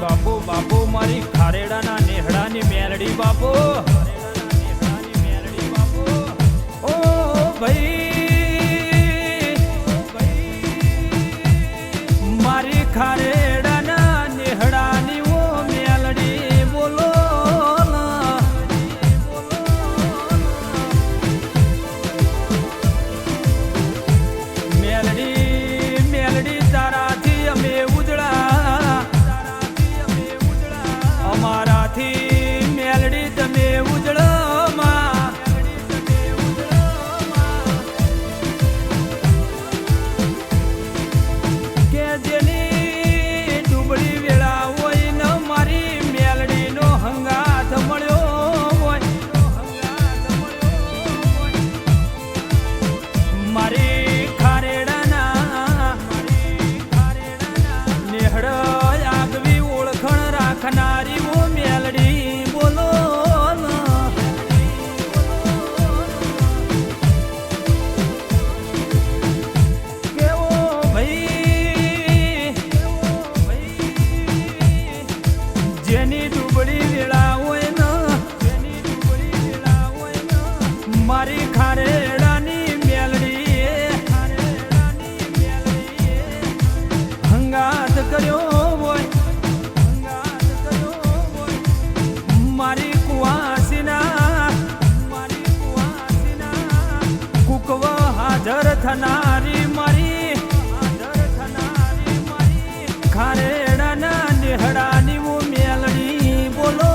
બાપુ બાપુ મારી ખારેડાના નેહડાની મેલડી બાપુ ઓ ભાઈ મારી ખારેડાના નેહડાની ઓ મેલડી બોલો મેલડી મેલડી તારાથી અમે ઉજળા અમારાથી મેલડી તમે ઉજળો કે જેની ડુબળી વેળા હોય ને મારી મેલડીનો હંગાથ મળ્યો હોય મારી ખારેડાના નેહડ આગવી ઓળખણ રાખનારી ઓ મેલડી બોલો કેવો ભાઈ જેની ડુબળી વેળા હોય ને મારી ખારેડાની મેલડી હંગાત કર્યો હોય મારી કુવાસીના કુકવ હાજર થનારી મારી ખારેડાના નેહડાની ઓ મેલડી બોલો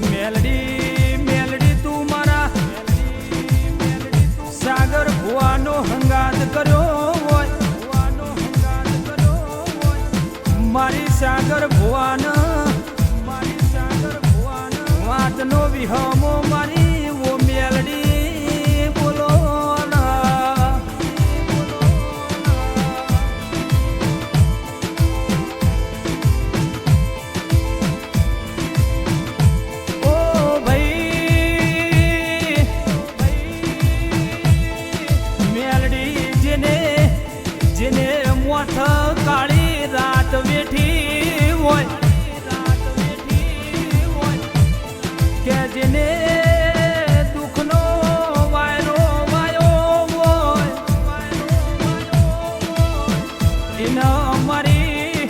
મેલડી મેલડી તું મારા સાગર ભુવાનો હંગાત કર્યો હોય મારી સાગર ભુવાન વાતનો વિહમો મારી ઓ મેલડી બોલો ઓ ભાઈ મેલડી જેને જેને મોથ કાળી રાત વેઠી હોય કે જેને દુઃખનો વાયરો વાયો હોય એના અમારી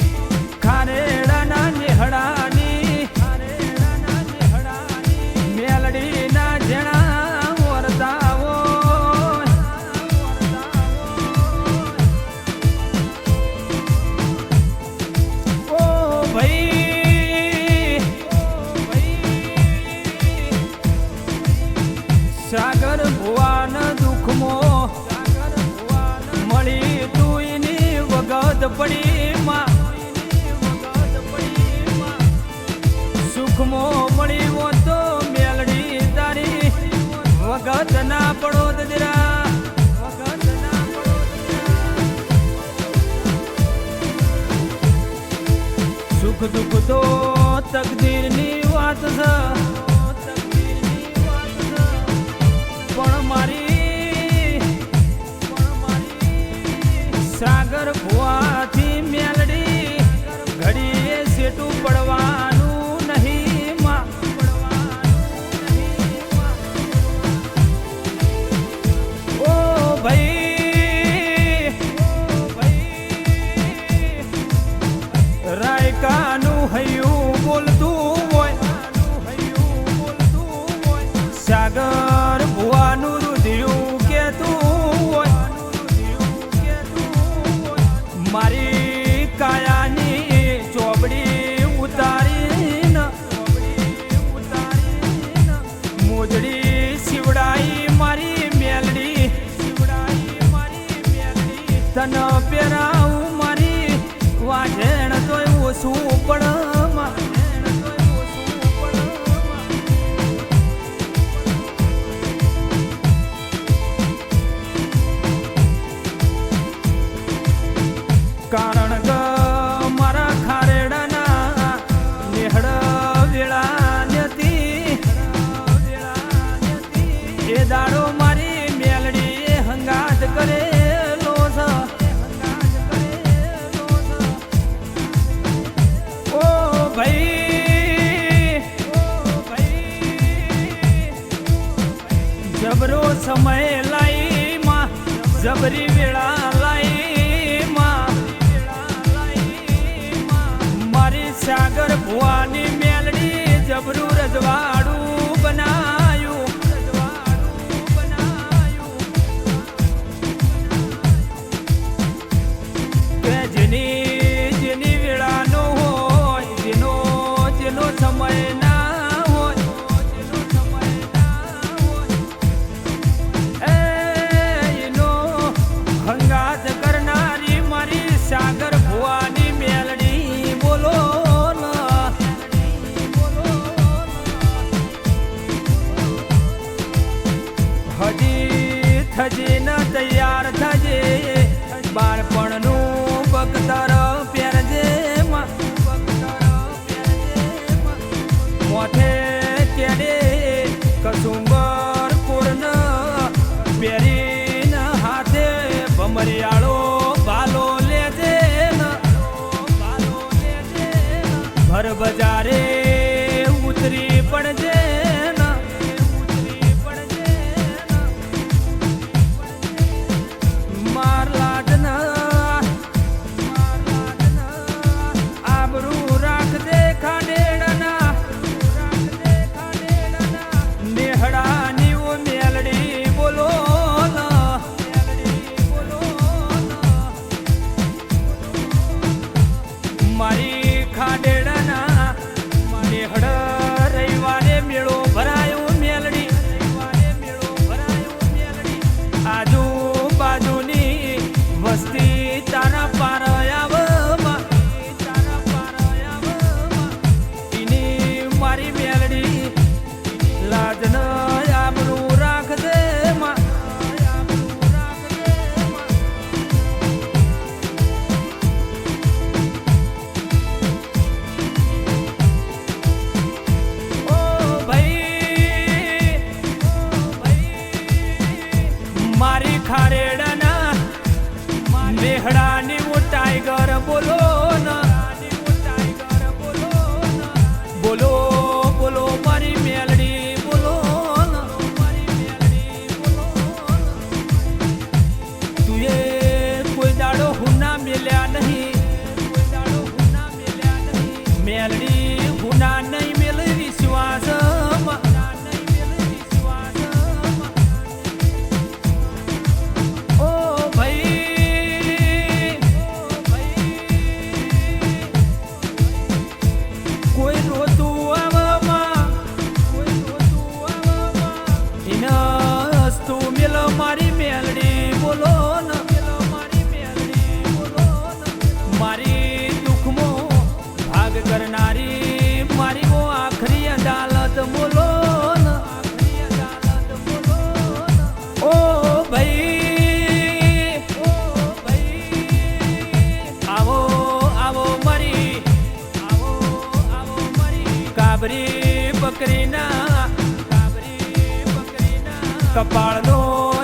ખારેડાના નેહડાની મેલડીના જેણા વરતાવો ઓ ભાઈ સાગર ભુવાન દુઃખમો મળી તું એની વગત પડી માં સુખમો મળી હો તો મેલડી તારી વગત ના પડો દજરા સુખ દુઃખ તો તકદીરની વાત છે પણ મારી સાગર ભુવાથી મેલડી ઘડીએ સેટું પડવાનું નહીં માં ઓ ભાઈ રાયકાનું હૈયું બોલતું હોય સાગર ભુવાનું રુધિયું કેતું હોય મારી કાયાની ચોપડી ઉતારીને મોજડી શિવડાઈ મારી મેલડી તન પેરાવું મારી વાઢેણ તોય ઓછું પણ કારણ કે મારા ખારેડાના નેહડ વેળા નથી એ દાડો મારી ખરી વેળા લાઈ મારી સાગર ભુવાની મેલડી જબરું રજવાડું બનાયું કે જેની વેળાનો હોય જેનો સમય ના હોય એનો હંગાત કરનારી મારી સાગર ભુવાની મેલડી બોલો હજી થજે ન તૈયાર થજે બાળપણનું બગતર પહેરજે મોઠે કેડે કસુંબર પૂર્ણ પહેરીને હાથે ભમરિયાળો ભાલો લેજે ભર બજારે ઉતરી પડજે મારી ખાડેડાના નેહડ રવિવારે મેળો ભરાયો મેલડી આજુબાજુની વસ્તી તારા પાર એની મારી મેલડી લાજન આબરૂ રાખજે મારી ખારેડાના મેહડાની હું ટાઈગર બોલો બોલો બોલો મારી મેલડી બોલો તું એ કોઈ દાડો હુના મેલ્યા નહીં મેલડી હુના નહીં મેલ વિશ્વાસ મારી મેલડી બોલો મારી દુઃખમો ભાગ કરનારી મારી વો આખરી અદાલત બોલો ઓ ભાઈ આવો આવો મારી કાબરી બકરીના કપાળનો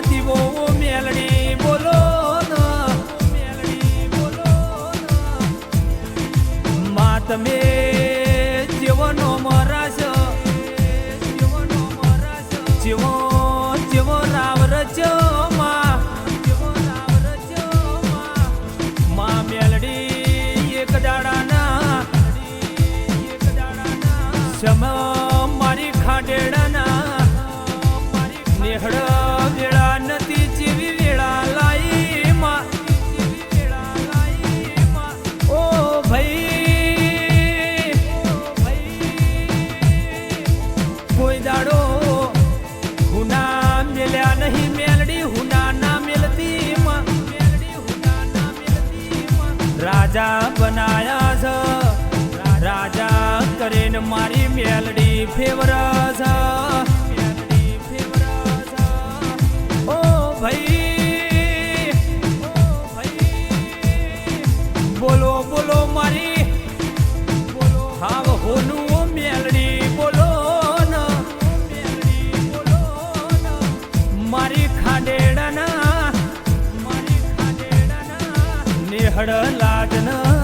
દીવો મેલડી બોલો માં તમે જીવનો મરાશ જીવો રાવ રચો માં મેલડી એક દાડાના સમ મારી ખાડેડાના નેહડ વેળા નથી જેવી વેળા લાઈ ઓ ભાઈ કોઈ દાડો હુના મેલ્યા નહીં મેલડી હુના ના મેલતી રાજા બનાયા છે રાજા કરીને મારી મેલડી ફેવર છે બોલો બોલો મારી હા હોનું મેલડી બોલો મારી ખાડેડાના નેહડ લાજના